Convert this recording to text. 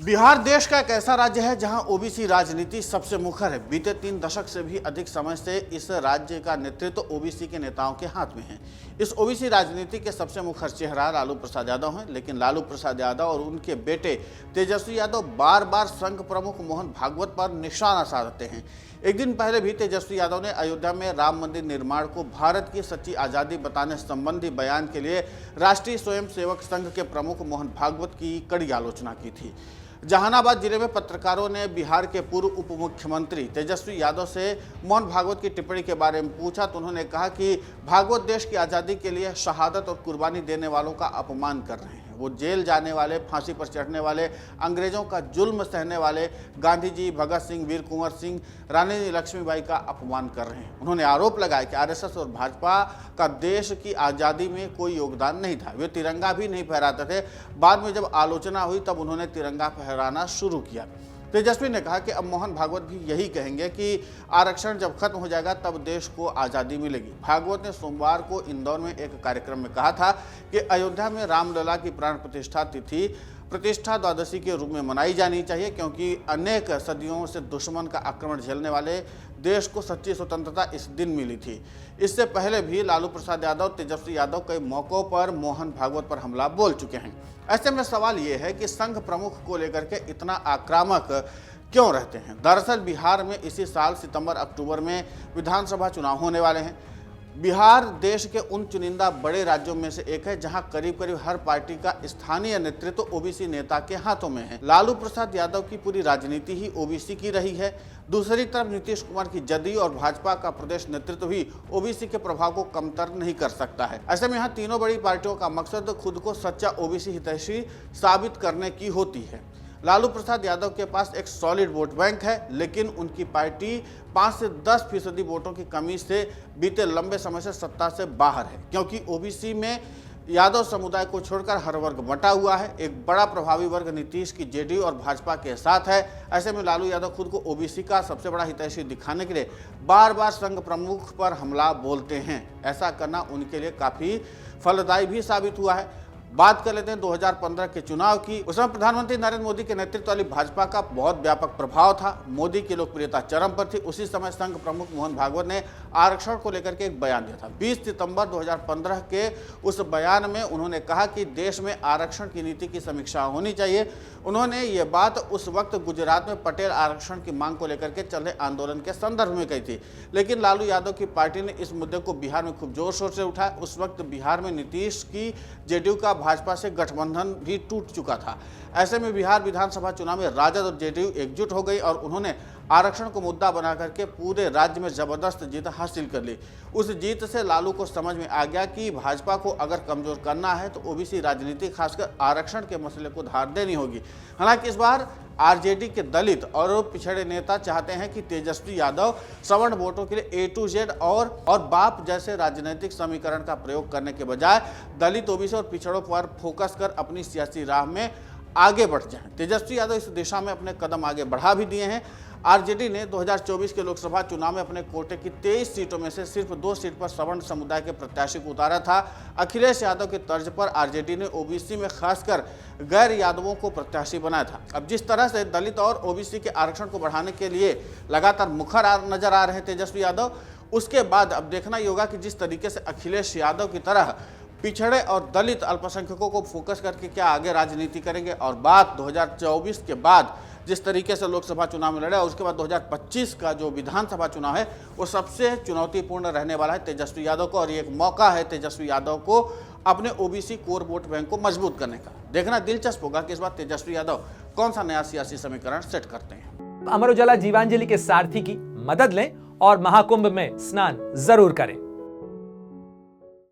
बिहार देश का एक ऐसा राज्य है जहां ओबीसी राजनीति सबसे मुखर है। बीते 3 दशक से भी अधिक समय से इस राज्य का नेतृत्व ओबीसी के नेताओं के हाथ में है। इस ओबीसी राजनीति के सबसे मुखर चेहरा लालू प्रसाद यादव हैं, लेकिन लालू प्रसाद यादव और उनके बेटे तेजस्वी यादव बार बार संघ प्रमुख मोहन भागवत पर निशाना साधते हैं। एक दिन पहले भी तेजस्वी यादव ने अयोध्या में राम मंदिर निर्माण को भारत की सच्ची आज़ादी बताने संबंधी बयान के लिए राष्ट्रीय स्वयंसेवक संघ के प्रमुख मोहन भागवत की कड़ी आलोचना की थी। जहानाबाद जिले में पत्रकारों ने बिहार के पूर्व उप मुख्यमंत्री तेजस्वी यादव से मोहन भागवत की टिप्पणी के बारे में पूछा तो उन्होंने कहा कि भागवत देश की आज़ादी के लिए शहादत और कुर्बानी देने वालों का अपमान कर रहे हैं। वो जेल जाने वाले, फांसी पर चढ़ने वाले, अंग्रेजों का जुल्म सहने वाले गांधी जी, भगत सिंह, वीर कुंवर सिंह, रानी लक्ष्मीबाई का अपमान कर रहे हैं। उन्होंने आरोप लगाया कि आरएसएस और भाजपा का देश की आज़ादी में कोई योगदान नहीं था। वे तिरंगा भी नहीं फहराते थे। बाद में जब आलोचना हुई तब उन्होंने तिरंगा फहराना शुरू किया। तेजस्वी ने कहा कि अब मोहन भागवत भी यही कहेंगे कि आरक्षण जब खत्म हो जाएगा तब देश को आज़ादी मिलेगी। भागवत ने सोमवार को इंदौर में एक कार्यक्रम में कहा था कि अयोध्या में रामलला की प्राण प्रतिष्ठा तिथि प्रतिष्ठा द्वादशी के रूप में मनाई जानी चाहिए, क्योंकि अनेक सदियों से दुश्मन का आक्रमण झेलने वाले देश को सच्ची स्वतंत्रता इस दिन मिली थी। इससे पहले भी लालू प्रसाद यादव, तेजस्वी यादव कई मौक़ों पर मोहन भागवत पर हमला बोल चुके हैं। ऐसे में सवाल ये है कि संघ प्रमुख को लेकर के इतना आक्रामक क्यों रहते हैं। दरअसल बिहार में इसी साल सितंबर-अक्टूबर में विधानसभा चुनाव होने वाले हैं। बिहार देश के उन चुनिंदा बड़े राज्यों में से एक है जहां करीब करीब हर पार्टी का स्थानीय नेतृत्व ओबीसी नेता के हाथों में है। लालू प्रसाद यादव की पूरी राजनीति ही ओबीसी की रही है। दूसरी तरफ नीतीश कुमार की जदयू और भाजपा का प्रदेश नेतृत्व भी ओबीसी के प्रभाव को कमतर नहीं कर सकता है। ऐसे में यहाँ तीनों बड़ी पार्टियों का मकसद खुद को सच्चा ओबीसी हितैषी साबित करने की होती है। लालू प्रसाद यादव के पास एक सॉलिड वोट बैंक है, लेकिन उनकी पार्टी 5 से 10% वोटों की कमी से बीते लंबे समय से सत्ता से बाहर है, क्योंकि ओबीसी में यादव समुदाय को छोड़कर हर वर्ग बटा हुआ है। एक बड़ा प्रभावी वर्ग नीतीश की जेडीयू और भाजपा के साथ है। ऐसे में लालू यादव खुद को ओबीसी का सबसे बड़ा हितैषी दिखाने के लिए बार बार संघ प्रमुख पर हमला बोलते हैं। ऐसा करना उनके लिए काफ़ी फलदायी भी साबित हुआ है। बात कर लेते हैं 2015 के चुनाव की। उस समय प्रधानमंत्री नरेंद्र मोदी के नेतृत्व वाली भाजपा का बहुत व्यापक प्रभाव था। मोदी की लोकप्रियता चरम पर थी। उसी समय संघ प्रमुख मोहन भागवत ने आरक्षण को लेकर के एक बयान दिया था। 20 सितंबर 2015 के उस बयान में उन्होंने कहा कि देश में आरक्षण की नीति की समीक्षा होनी चाहिए। उन्होंने ये बात उस वक्त गुजरात में पटेल आरक्षण की मांग को लेकर के चले आंदोलन के संदर्भ में कही थी, लेकिन लालू यादव की पार्टी ने इस मुद्दे को बिहार में खूब जोर शोर से उठाया। उस वक्त बिहार में नीतीश की जेडीयू का भाजपा से गठबंधन भी टूट चुका था। ऐसे में बिहार विधानसभा चुनाव में राजद और जेडीयू एकजुट हो गई और उन्होंने आरक्षण को मुद्दा बना करके पूरे राज्य में जबरदस्त जीत हासिल कर ली। उस जीत से लालू को समझ में आ गया कि भाजपा को अगर कमजोर करना है तो ओबीसी राजनीति खासकर आरक्षण के मसले को धार देनी होगी। हालांकि इस बार आरजेडी के दलित और पिछड़े नेता चाहते हैं कि तेजस्वी यादव सवर्ण वोटों के लिए A to Z और बाप जैसे राजनीतिक समीकरण का प्रयोग करने के बजाय दलित, ओबीसी और पिछड़ों पर फोकस कर अपनी सियासी राह में आगे बढ़ जाएं। तेजस्वी यादव इस दिशा में अपने कदम आगे बढ़ा भी दिए हैं। आरजेडी ने 2024 के लोकसभा चुनाव में अपने कोटे की 23 सीटों में से सिर्फ 2 सीट पर सवर्ण समुदाय के प्रत्याशी को उतारा था। अखिलेश यादव के तर्ज पर आरजेडी ने ओबीसी में खासकर गैर यादवों को प्रत्याशी बनाया था। अब जिस तरह से दलित और ओबीसी के आरक्षण को बढ़ाने के लिए लगातार मुखर नजर आ रहे हैं तेजस्वी यादव, उसके बाद अब देखना ही होगा कि जिस तरीके से अखिलेश यादव की तरह पिछड़े और दलित अल्पसंख्यकों को फोकस करके क्या आगे राजनीति करेंगे। और बात 2024 के बाद जिस तरीके से लोकसभा चुनाव में लड़े और उसके बाद 2025 का जो विधानसभा चुनाव है वो सबसे चुनौतीपूर्ण रहने वाला है तेजस्वी यादव को, और ये एक मौका है तेजस्वी यादव को अपने ओबीसी कोर वोट बैंक को मजबूत करने का। देखना दिलचस्प होगा कि इस बार तेजस्वी यादव कौन सा नया सियासी समीकरण सेट करते हैं। अमर उजाला जीवांजलि के सारथी की मदद लें और महाकुंभ में स्नान जरूर करें।